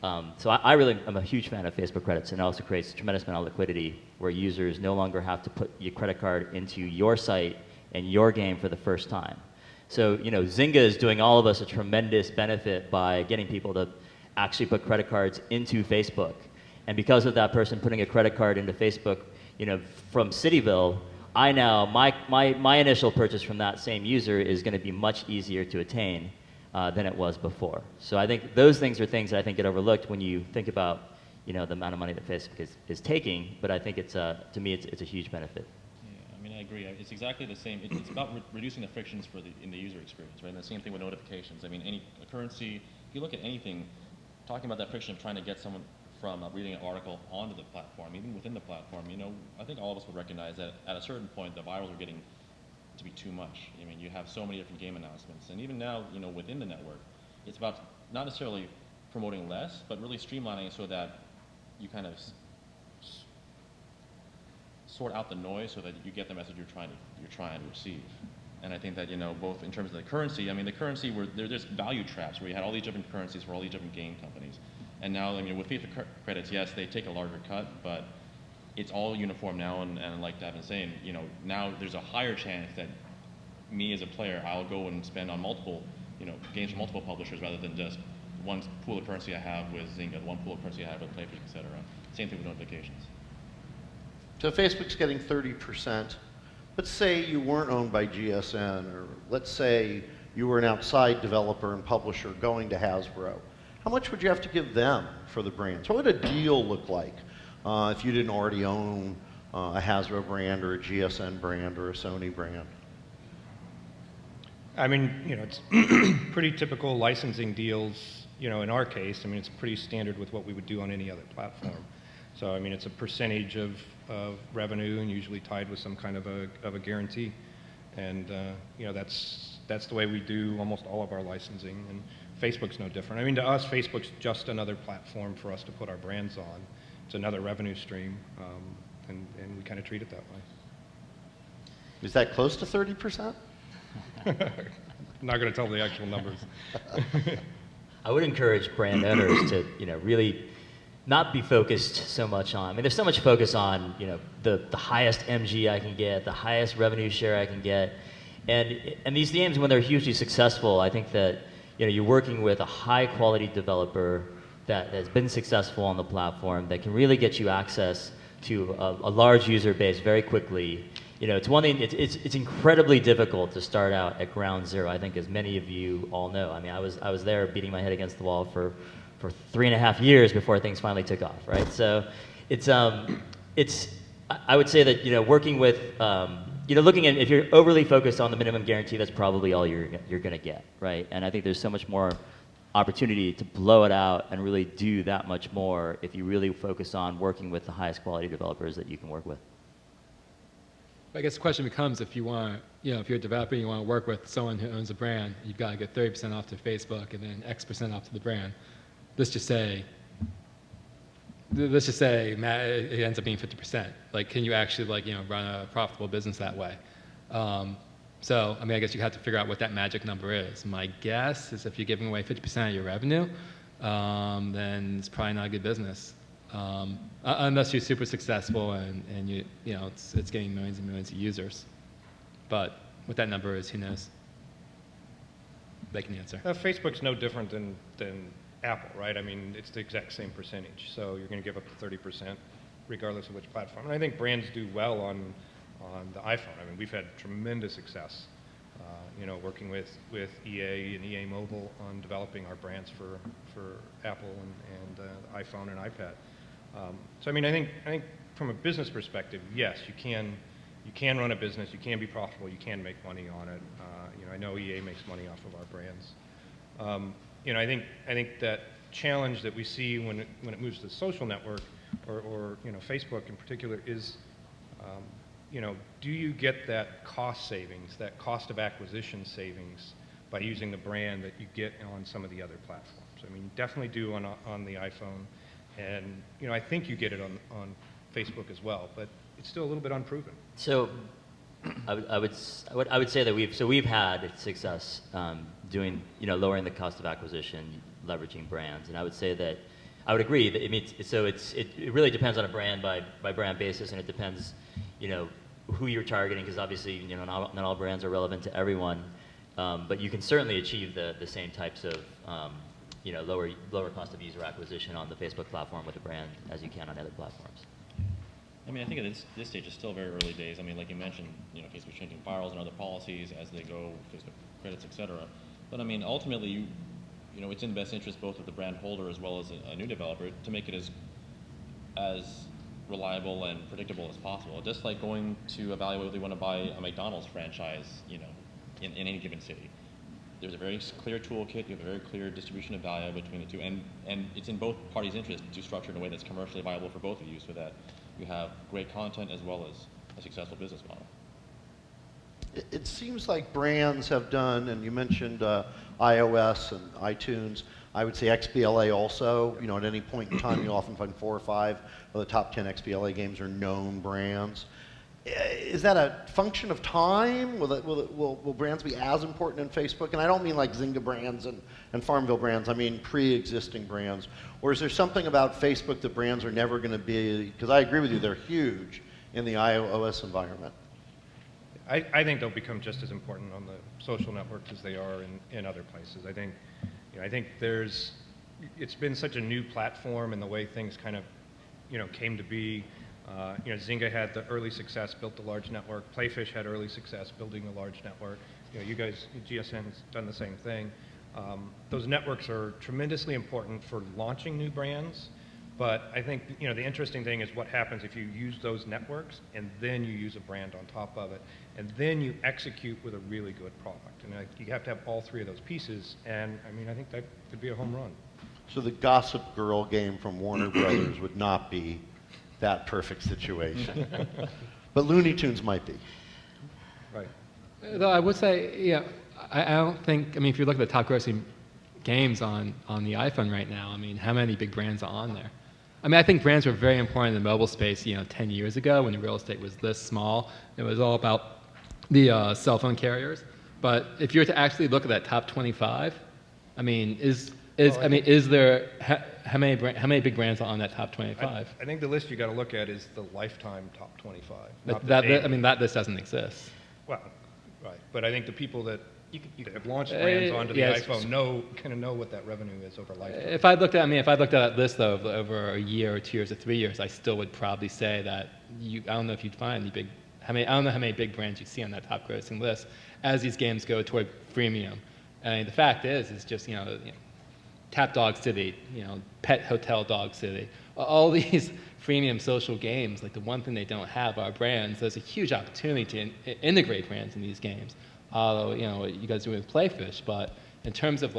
I really am a huge fan of Facebook credits, and it also creates a tremendous amount of liquidity where users no longer have to put your credit card into your site and your game for the first time. So Zynga is doing all of us a tremendous benefit by getting people to actually put credit cards into Facebook. And because of that person putting a credit card into Facebook, from Cityville, my initial purchase from that same user is going to be much easier to attain than it was before. So I think those things are things that I think get overlooked when you think about the amount of money that Facebook is taking. But I think to me it's a huge benefit. Yeah, I mean, I agree. It's exactly the same. It's about reducing the frictions in the user experience, right? And the same thing with notifications. I mean, any currency, if you look at anything, talking about that friction of trying to get someone from reading an article onto the platform, even within the platform, I think all of us would recognize that at a certain point, the virals are getting to be too much. I mean, you have so many different game announcements, and even now, within the network, it's about not necessarily promoting less, but really streamlining it so that you kind of sort out the noise so that you get the message you're trying to receive. And I think that both in terms of the currency, I mean, the currency where there's value traps where you had all these different currencies for all these different game companies, and now with FIFA credits, yes, they take a larger cut, but it's all uniform now, and like Davin was saying, now there's a higher chance that me as a player, I'll go and spend on multiple, games from multiple publishers rather than just one pool of currency I have with Zynga, one pool of currency I have with PlayFish, etc. Same thing with notifications. So Facebook's getting 30%. Let's say you weren't owned by GSN, or let's say you were an outside developer and publisher going to Hasbro. How much would you have to give them for the brands? What would a deal look like if you didn't already own a Hasbro brand or a GSN brand or a Sony brand? I mean, it's pretty typical licensing deals, in our case. I mean, it's pretty standard with what we would do on any other platform. So, I mean, it's a percentage of revenue and usually tied with some kind of a guarantee. And, that's the way we do almost all of our licensing. And Facebook's no different. I mean, to us, Facebook's just another platform for us to put our brands on. It's another revenue stream, and we kind of treat it that way. Is that close to 30%? I'm not going to tell the actual numbers. I would encourage brand owners to, really not be focused so much on. I mean, there's so much focus on, the highest MG I can get, the highest revenue share I can get, and these games, when they're hugely successful, I think that you're working with a high quality developer that has been successful on the platform that can really get you access to a large user base very quickly. It's one thing. It's incredibly difficult to start out at ground zero. I think, as many of you all know. I mean, I was there beating my head against the wall for 3.5 years before things finally took off. Right. So I would say that working with looking at, if you're overly focused on the minimum guarantee, that's probably all you're going to get. Right. And I think there's so much more opportunity to blow it out and really do that much more if you really focus on working with the highest quality developers that you can work with. I guess the question becomes, if you want, if you're a developer and you want to work with someone who owns a brand, you've got to get 30% off to Facebook and then X% off to the brand. Let's just say it ends up being 50%. Like, can you actually run a profitable business that way? So, I mean, I guess you have to figure out what that magic number is. My guess is if you're giving away 50% of your revenue, then it's probably not a good business. Unless you're super successful and it's getting millions and millions of users. But what that number is, who knows? They can answer. Facebook's no different than Apple, right? I mean, it's the exact same percentage. So you're going to give up to 30% regardless of which platform. And I think brands do well on the iPhone. I mean, we've had tremendous success, working with EA and EA Mobile on developing our brands for Apple and the iPhone and iPad. So I mean, I think from a business perspective, yes, you can run a business, you can be profitable, you can make money on it. I know EA makes money off of our brands. I think that challenge that we see when it moves to the social network, or Facebook in particular, is do you get that cost savings, that cost of acquisition savings, by using the brand that you get on some of the other platforms? I mean, you definitely do on the iPhone. And I think you get it on Facebook as well, but it's still a little bit unproven. So I would say that we've had success doing, lowering the cost of acquisition, leveraging brands, and I would say that I would agree that it really depends on a brand by brand basis, and it depends, who you're targeting, because obviously, not all brands are relevant to everyone, but you can certainly achieve the same types of, lower cost of user acquisition on the Facebook platform with a brand as you can on other platforms. I mean, I think at this stage it's still very early days. I mean, like you mentioned, Facebook's changing firewalls and other policies as they go, Facebook credits, etc. But I mean, ultimately, it's in the best interest both of the brand holder as well as a new developer to make it as reliable and predictable as possible. Just like going to evaluate whether you want to buy a McDonald's franchise, in any given city. There's a very clear toolkit, you have a very clear distribution of value between the two, and it's in both parties' interest to structure it in a way that's commercially viable for both of you so that you have great content as well as a successful business model. It seems like brands have done, and you mentioned iOS and iTunes. I would say XBLA also. At any point in time, you'll often find 4 or 5 of the top 10 XBLA games are known brands. Is that a function of time? Will brands be as important in Facebook? And I don't mean like Zynga brands and Farmville brands. I mean pre-existing brands. Or is there something about Facebook that brands are never going to be? Because I agree with you, they're huge in the iOS environment. I think they'll become just as important on the social networks as they are in other places. I think it's been such a new platform, and the way things kind of came to be. Zynga had the early success, built the large network. Playfish had early success building the large network. You guys, GSN's done the same thing. Those networks are tremendously important for launching new brands, but I think the interesting thing is what happens if you use those networks and then you use a brand on top of it, and then you execute with a really good product. And you have to have all 3 of those pieces, and I think that could be a home run. So the Gossip Girl game from Warner Brothers would not be that perfect situation. But Looney Tunes might be. Right. Though I would say, I don't think, if you look at the top grossing games on the iPhone right now, how many big brands are on there? I think brands were very important in the mobile space, 10 years ago when the real estate was this small. It was all about the cell phone carriers. But if you were to actually look at that top 25, is there how many big brands are on that top 25? I think the list you got to look at is the lifetime top 25. That list doesn't exist. Well, right, but I think the people that have launched brands onto the iPhone know what that revenue is over lifetime. If I looked at that list though over a year or 2 years or 3 years, I still would probably say that I don't know if you'd find I don't know how many big brands you see on that top grossing list as these games go toward freemium. The fact is just Tap Dog City, Pet Hotel Dog City, all these freemium social games, like the one thing they don't have are brands. There's a huge opportunity to integrate brands in these games. Although, what you guys do with Playfish, but in terms of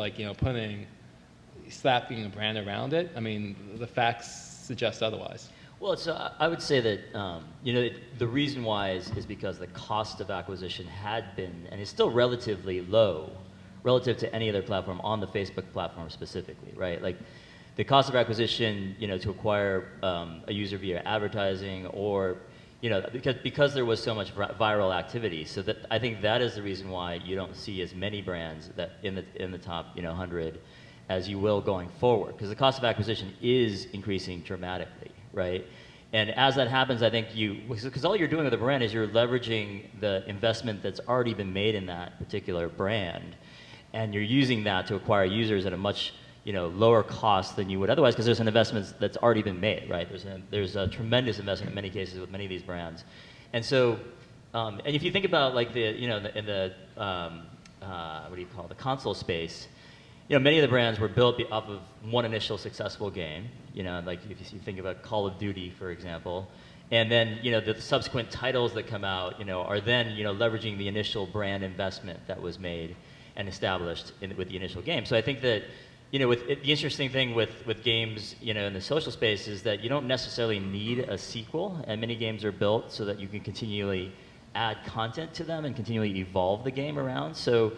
slapping a brand around it, the facts suggest otherwise. Well, I would say that the reason why is because the cost of acquisition had been and is still relatively low relative to any other platform on the Facebook platform specifically, right? Like the cost of acquisition, to acquire a user via advertising or, because there was so much viral activity. So that I think that is the reason why you don't see as many brands that in the top 100 as you will going forward, because the cost of acquisition is increasing dramatically, right? And as that happens, I think because all you're doing with a brand is you're leveraging the investment that's already been made in that particular brand, and you're using that to acquire users at a much lower cost than you would otherwise, because there's an investment that's already been made, right? There's a tremendous investment in many cases with many of these brands, and so and if you think about like in the the console space, many of the brands were built off of one initial successful game. Like if you think about Call of Duty, for example, and then the subsequent titles that come out, are then leveraging the initial brand investment that was made and established with the initial game. So I think that the interesting thing with games in the social space is that you don't necessarily need a sequel, and many games are built so that you can continually add content to them and continually evolve the game around. So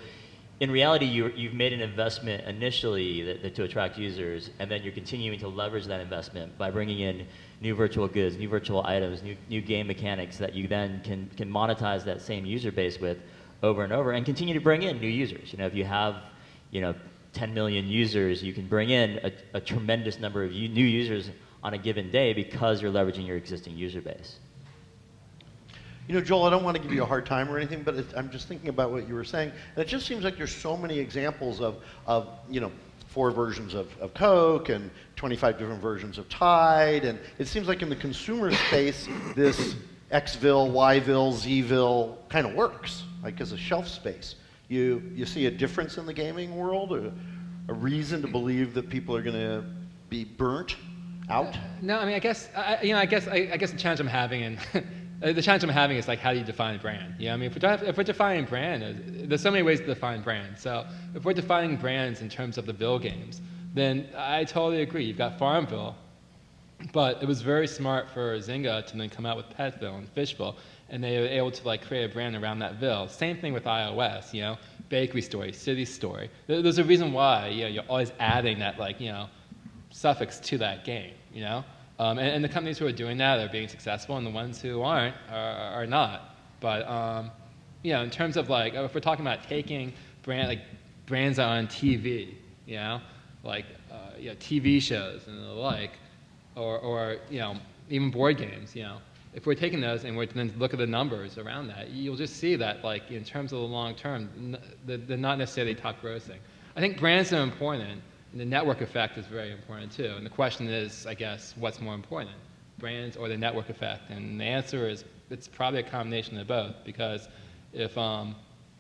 in reality, you've made an investment initially to attract users, and then you're continuing to leverage that investment by bringing in new virtual goods, new virtual items, new game mechanics that you then can monetize that same user base with over and over, and continue to bring in new users. If you have 10 million users, you can bring in a tremendous number of new users on a given day because you're leveraging your existing user base. Joel, I don't want to give you a hard time or anything, but I'm just thinking about what you were saying. And it just seems like there's so many examples of 4 versions of Coke and 25 different versions of Tide. And it seems like in the consumer space, this Xville, Yville, Zville kind of works, like as a shelf space. You see a difference in the gaming world, a reason to believe that people are going to be burnt out? No, I mean, I guess the challenge I'm having, and the challenge I'm having is like, how do you define brand? I mean, if we're defining brand, there's so many ways to define brand. So if we're defining brands in terms of the Ville games, then I totally agree. You've got Farmville, but it was very smart for Zynga to then come out with Petville and Fishville, and they were able to create a brand around that Ville. Same thing with iOS, Bakery Story, City Story. There's a reason why you're always adding that suffix to that game, and the companies who are doing that are being successful, and the ones who aren't are not. But in terms of if we're talking about taking brands on TV, TV shows and the like, or even board games, if we're taking those and we're then look at the numbers around that, you'll just see that in terms of the long term, they're not necessarily top grossing. I think brands are important. And the network effect is very important too. And the question is, I guess, what's more important, brands or the network effect? And the answer is, it's probably a combination of both. Because if Zynga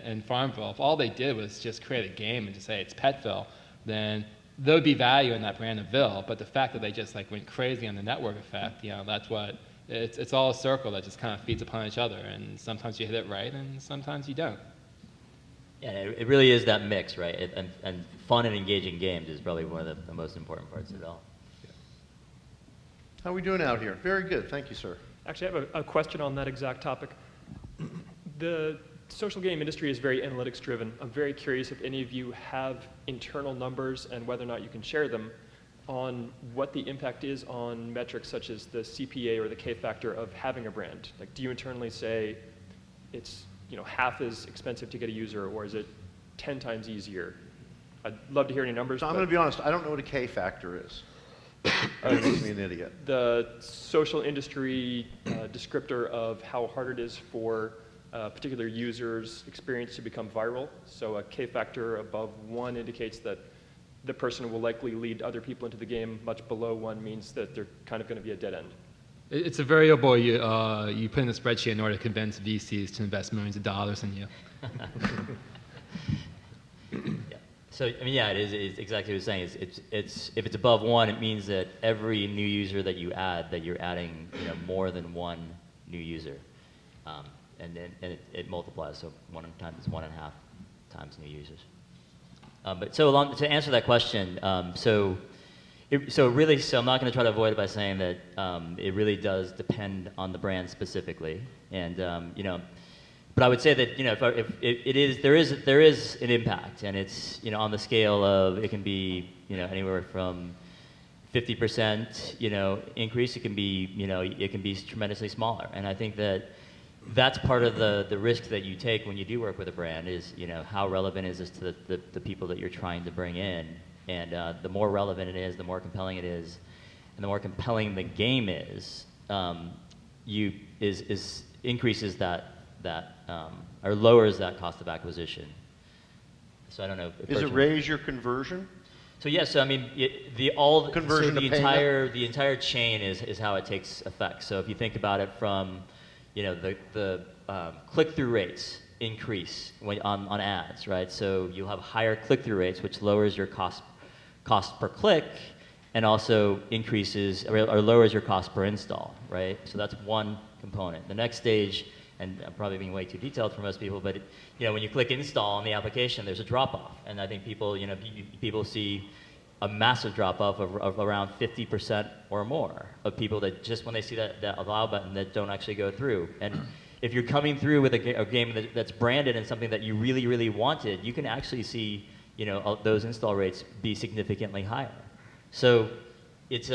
and Farmville, if all they did was just create a game and just say it's Petville, then there would be value in that brand of Ville. But the fact that they just went crazy on the network effect, that's what it's all a circle that just kind of feeds upon each other. And sometimes you hit it right, and sometimes you don't. Yeah, it really is that mix, right? And fun and engaging games is probably one of the most important parts of it all. How are we doing out here? Very good. Thank you, sir. Actually, I have a question on that exact topic. The social game industry is very analytics driven. I'm very curious if any of you have internal numbers and whether or not you can share them on what the impact is on metrics such as the CPA or the K factor of having a brand. Do you internally say it's half as expensive to get a user, or is it 10 times easier? I'd love to hear any numbers. So I'm going to be honest, I don't know what a K factor is. That makes me an idiot. The social industry descriptor of how hard it is for particular user's experience to become viral. So a K factor above 1 indicates that the person will likely lead other people into the game. Much below 1 means that they're kind of going to be a dead end. It's a variable you put in a spreadsheet in order to convince VCs to invest millions of dollars in you. Yeah. So I mean, it is exactly what you're saying. It's if it's above 1, it means that every new user that you add, that you're adding more than 1 new user, and it multiplies. So 1 times 1.5 times new users. But to answer that question, So I'm not going to try to avoid it by saying that it really does depend on the brand specifically, and but I would say that if there is an impact, and it's on the scale of it can be anywhere from 50% increase, it can be tremendously smaller, and I think that's part of the risk that you take when you do work with a brand is how relevant is this to the people that you're trying to bring in. And the more relevant it is, the more compelling it is, and the more compelling the game is, increases that or lowers that cost of acquisition. So I don't know. Does it raise your conversion? So yes, I mean the entire chain is how it takes effect. So if you think about it from the click-through rates increase on ads, right? So you'll have higher click-through rates, which lowers your cost per click, and also increases or lowers your cost per install, right? So that's one component. The next stage, and I'm probably being way too detailed for most people, but when you click install on the application, there's a drop-off, and I think people people see a massive drop-off of around 50% or more of people that just when they see that allow button that don't actually go through. And if you're coming through with a game that's branded and something that you really, really wanted, you can actually see, those install rates be significantly higher. So it's,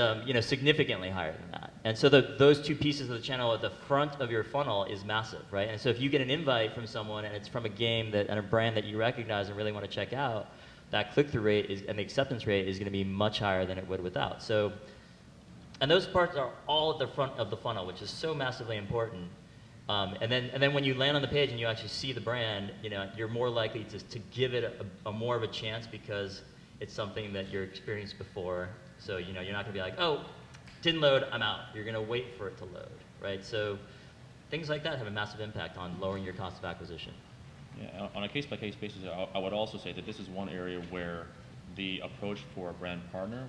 significantly higher than that. And so those two pieces of the channel at the front of your funnel is massive, right? And so if you get an invite from someone and it's from a game and a brand that you recognize and really want to check out, that click-through rate and the acceptance rate is going to be much higher than it would without. So, and those parts are all at the front of the funnel, which is so massively important. And then when you land on the page and you actually see the brand, you're more likely to give it a more of a chance because it's something that you're experienced before. So you're not going to be like, oh, didn't load, I'm out. You're going to wait for it to load, right? So things like that have a massive impact on lowering your cost of acquisition. Yeah, on a case-by-case basis, I would also say that this is one area where the approach for a brand partner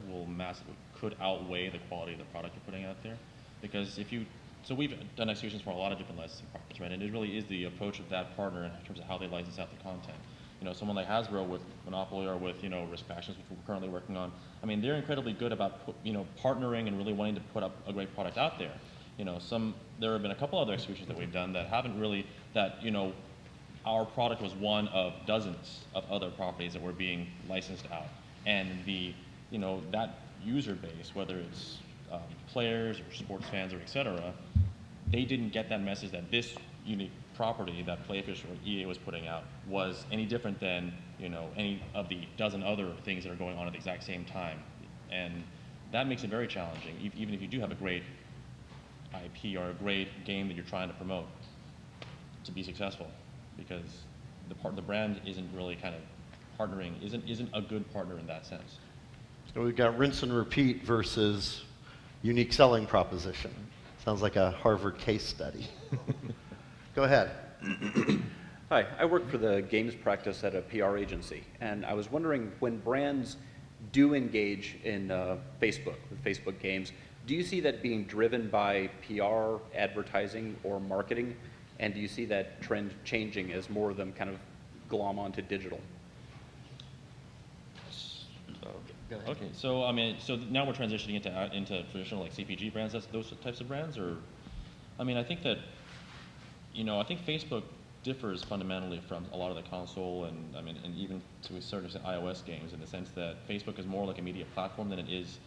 could outweigh the quality of the product you're putting out there. Because so we've done executions for a lot of different licensing partners, right? And it really is the approach of that partner in terms of how they license out the content. Someone like Hasbro with Monopoly or with, Risk Factions, which we're currently working on, I mean, they're incredibly good about, partnering and really wanting to put up a great product out there. There have been a couple other executions that we've done that haven't really, our product was one of dozens of other properties that were being licensed out. And that user base, whether it's players or sports fans or et cetera, they didn't get that message that this unique property that Playfish or EA was putting out was any different than any of the dozen other things that are going on at the exact same time. And that makes it very challenging, even if you do have a great IP or a great game that you're trying to promote, to be successful, because the brand isn't really kind of partnering, isn't a good partner in that sense. So we've got rinse and repeat versus unique selling proposition. Sounds like a Harvard case study. Go ahead. Hi, I work for the games practice at a PR agency, and I was wondering, when brands do engage in Facebook, with Facebook games, do you see that being driven by PR, advertising, or marketing? And do you see that trend changing as more of them kind of glom onto digital? Okay, so so now we're transitioning into traditional like CPG brands, those types of brands, or, I think that, I think Facebook differs fundamentally from a lot of the console and even to a certain extent iOS games, in the sense that Facebook is more like a media platform than it is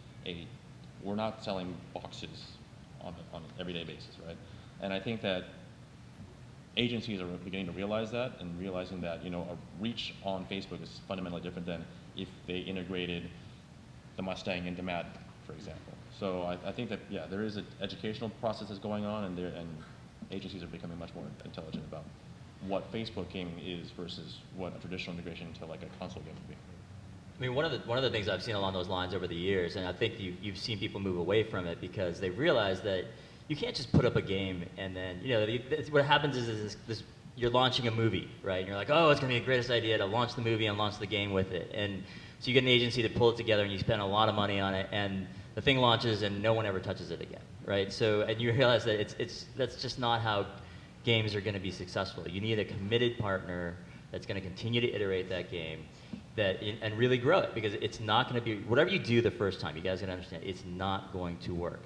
we're not selling boxes on an everyday basis, right? And I think that agencies are beginning to realize that, and realizing that a reach on Facebook is fundamentally different than if they integrated the Mustang into Madden, for example. So I think that there is an educational process that's going on, and agencies are becoming much more intelligent about what Facebook gaming is versus what a traditional integration into like a console game would be. I mean, one of the things I've seen along those lines over the years, and I think you've seen people move away from it because they realize that you can't just put up a game and then, what happens is you're launching a movie, right? And you're like, oh, it's going to be the greatest idea to launch the movie and launch the game with it. And so you get an agency to pull it together, and you spend a lot of money on it, and the thing launches and no one ever touches it again, right? So, and you realize that that's just not how games are going to be successful. You need a committed partner that's going to continue to iterate that game and really grow it, because it's not going to be, whatever you do the first time, you guys got to understand, it's not going to work.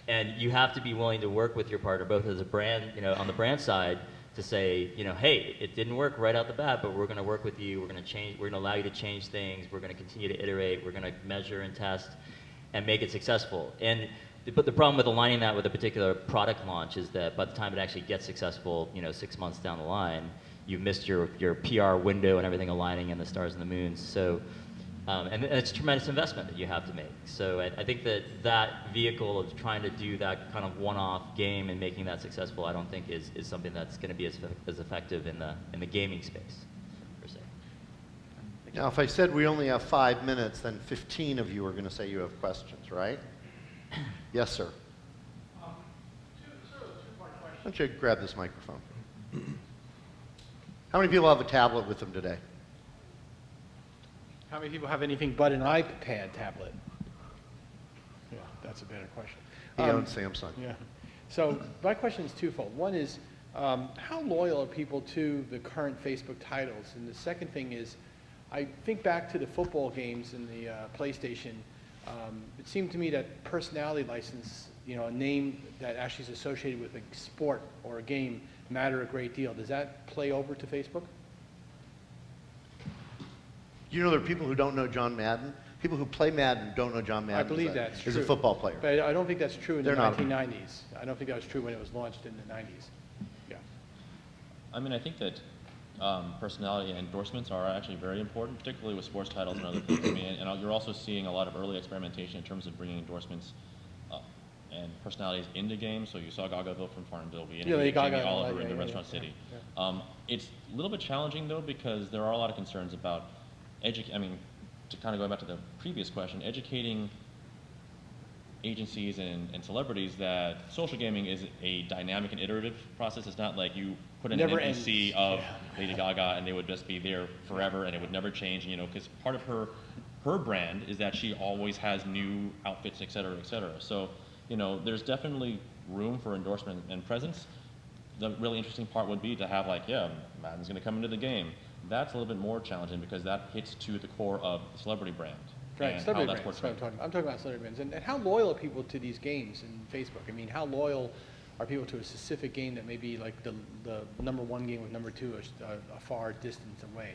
And you have to be willing to work with your partner, both as a brand, on the brand side, to say, hey, it didn't work right out the bat, but we're going to work with you. We're going to change. We're going to allow you to change things. We're going to continue to iterate. We're going to measure and test, and make it successful. But the problem with aligning that with a particular product launch is that by the time it actually gets successful, 6 months down the line, you've missed your PR window and everything aligning and the stars and the moons. So, and it's a tremendous investment that you have to make. So I think that vehicle of trying to do that kind of one-off game and making that successful, I don't think is something that's going to be as effective in the gaming space, per se. Now, if I said we only have 5 minutes, then 15 of you are going to say you have questions, right? Yes, sir. Why don't you grab this microphone? How many people have a tablet with them today? How many people have anything but an iPad tablet? Yeah, that's a better question. He owns Samsung. Yeah. So my question is twofold. One is, how loyal are people to the current Facebook titles? And the second thing is, I think back to the football games in the PlayStation. It seemed to me that personality license a name that actually is associated with a sport or a game matter a great deal. Does that play over to Facebook? You know, there are people who don't know John Madden. People who play Madden don't know John Madden. I believe that's true. Is a football player. But I don't think that's true in They're the not. 1990s. I don't think that was true when it was launched in the 90s. Yeah. I mean, I think that personality and endorsements are actually very important, particularly with sports titles and other things. I mean, and you're also seeing a lot of early experimentation in terms of bringing endorsements and personalities into games. So you saw Gaga from Farmville, we interviewed Jamie Oliver in the Restaurant City. Yeah. It's a little bit challenging though, because there are a lot of concerns about to kind of go back to the previous question, educating agencies and celebrities that social gaming is a dynamic and iterative process. It's not like you put in an NPC of Lady Gaga and they would just be there forever and it would never change, because part of her brand is that she always has new outfits, et cetera, et cetera. So, there's definitely room for endorsement and presence. The really interesting part would be to have Madden's going to come into the game. That's a little bit more challenging because that hits to the core of the celebrity brand. Right, celebrity brands, that's what I'm talking about. I'm talking about celebrity brands. And how loyal are people to these games in Facebook? I mean, how loyal are people to a specific game that may be like the number one game with number two a far distance away?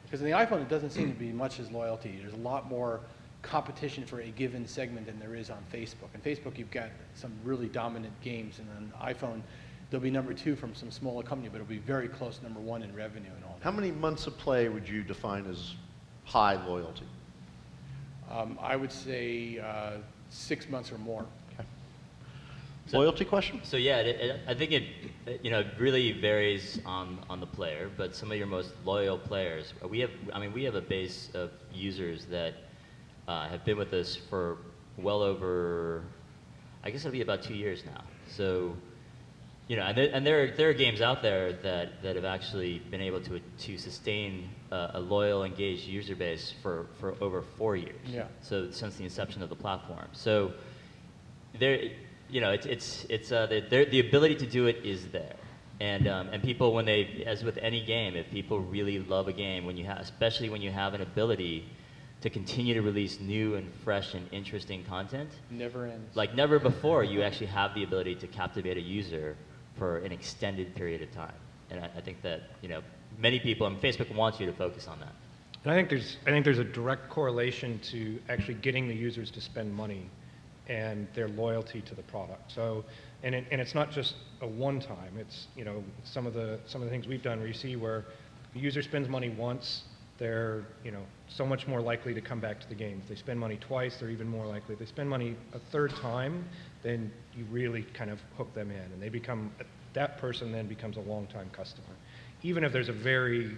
Because in the iPhone, it doesn't seem to be much as loyalty. There's a lot more competition for a given segment than there is on Facebook. On Facebook, you've got some really dominant games, and on iPhone, there'll be number two from some smaller company, but it'll be very close to number one in revenue and all that. How many months of play would you define as high loyalty? I would say 6 months or more. Okay. Loyalty question? So yeah, I think it really varies on the player, but some of your most loyal players, we have a base of users that have been with us for well over, I guess it'll be about 2 years now. So, and there are games out there that have actually been able to sustain a loyal, engaged user base for over 4 years. Yeah. So since the inception of the platform. So there, the ability to do it is there. And people, as with any game, if people really love a game, especially when you have an ability to continue to release new and fresh and interesting content. Never ends. Like never before, you actually have the ability to captivate a user for an extended period of time. And I think that, many people, and Facebook wants you to focus on that. And I think there's a direct correlation to actually getting the users to spend money and their loyalty to the product. So, and it's not just a one-time. It's some of the things we've done where you see where the user spends money once, they're so much more likely to come back to the game. If they spend money twice, they're even more likely. If they spend money a third time, then you really kind of hook them in, and that person then becomes a long-time customer. Even if there's a very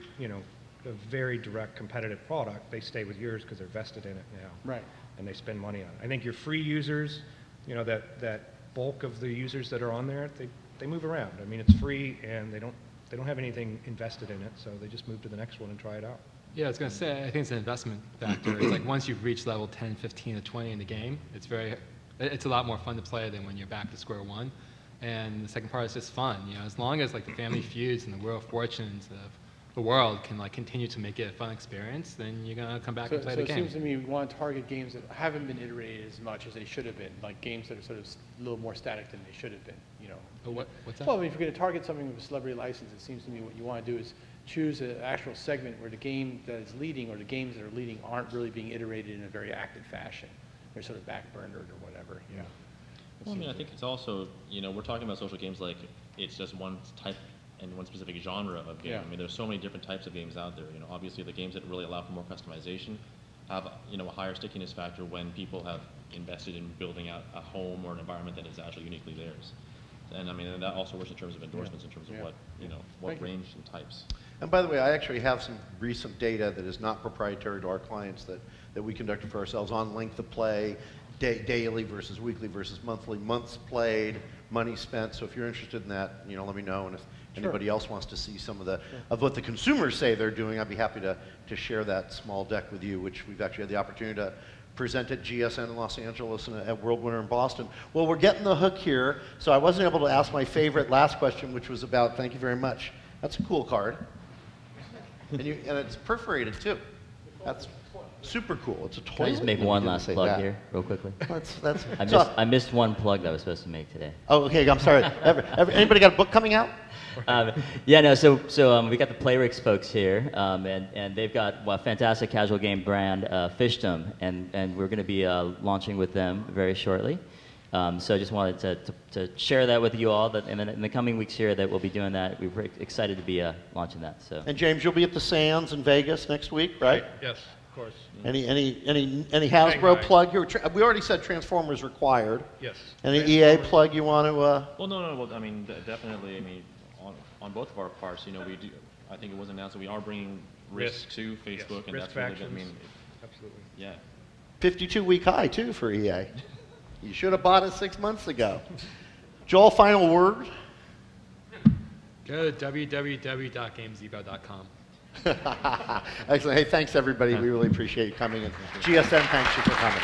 direct competitive product, they stay with yours because they're vested in it now. Right. And they spend money on it. I think your free users, that bulk of the users that are on there, they move around. I mean, it's free and they don't have anything invested in it, so they just move to the next one and try it out. Yeah, I was going to say, I think it's an investment factor. It's like once you've reached level 10, 15, or 20 in the game, it's a lot more fun to play than when you're back to square one. And the second part is just fun. As long as the Family Feuds and the Wheel of Fortunes of the world can continue to make it a fun experience, then you're going to come back and play the game. So it seems to me we want to target games that haven't been iterated as much as they should have been, like games that are sort of a little more static than they should have been. What's that? Well, if you're going to target something with a celebrity license, it seems to me what you want to do is choose an actual segment where the game that is leading or the games that are leading aren't really being iterated in a very active fashion. They're sort of backburnered or whatever. Yeah. Well, I think it's also, we're talking about social games like it's just one type and one specific genre of game. Yeah. There's so many different types of games out there. Obviously the games that really allow for more customization have, a higher stickiness factor when people have invested in building out a home or an environment that is actually uniquely theirs. And and that also works in terms of endorsements, in terms of what range and types. And by the way, I actually have some recent data that is not proprietary to our clients that we conducted for ourselves on length of play, daily versus weekly versus monthly, months played, money spent. So if you're interested in that, let me know. And if anybody else wants to see some of what the consumers say they're doing, I'd be happy to share that small deck with you, which we've actually had the opportunity to present at GSN in Los Angeles and at World Winter in Boston. Well, we're getting the hook here, so I wasn't able to ask my favorite last question, which was about, thank you very much. That's a cool card. And it's perforated too. That's Super cool. It's a toilet. Can I just make No, one you didn't last say plug that. here, real quickly? That's. I missed one plug that I was supposed to make today. Oh, okay. I'm sorry. Anybody got a book coming out? Yeah, no. So we got the Playrix folks here, and they've got a fantastic casual game brand, Fishdom, and we're going to be launching with them very shortly. So I just wanted to share that with you all. That in the coming weeks here, that we'll be doing that. We're excited to be launching that. So. And James, you'll be at the Sands in Vegas next week, right? Yes, of course. Any Hasbro Hang plug here? We already said Transformers required. Yes. Any EA plug you want to? Well, no. Well, I mean, definitely. I mean, on both of our parts, you know, we do. I think it was announced that we are bringing Risk to Facebook, and Risk that's really factions. good. I mean, Absolutely. yeah. 52-week high too for EA. You should have bought it 6 months ago. Joel, final word. Go to www.gamezebo.com. Excellent. Hey, thanks everybody. We really appreciate you coming. And GSN, thanks you for coming.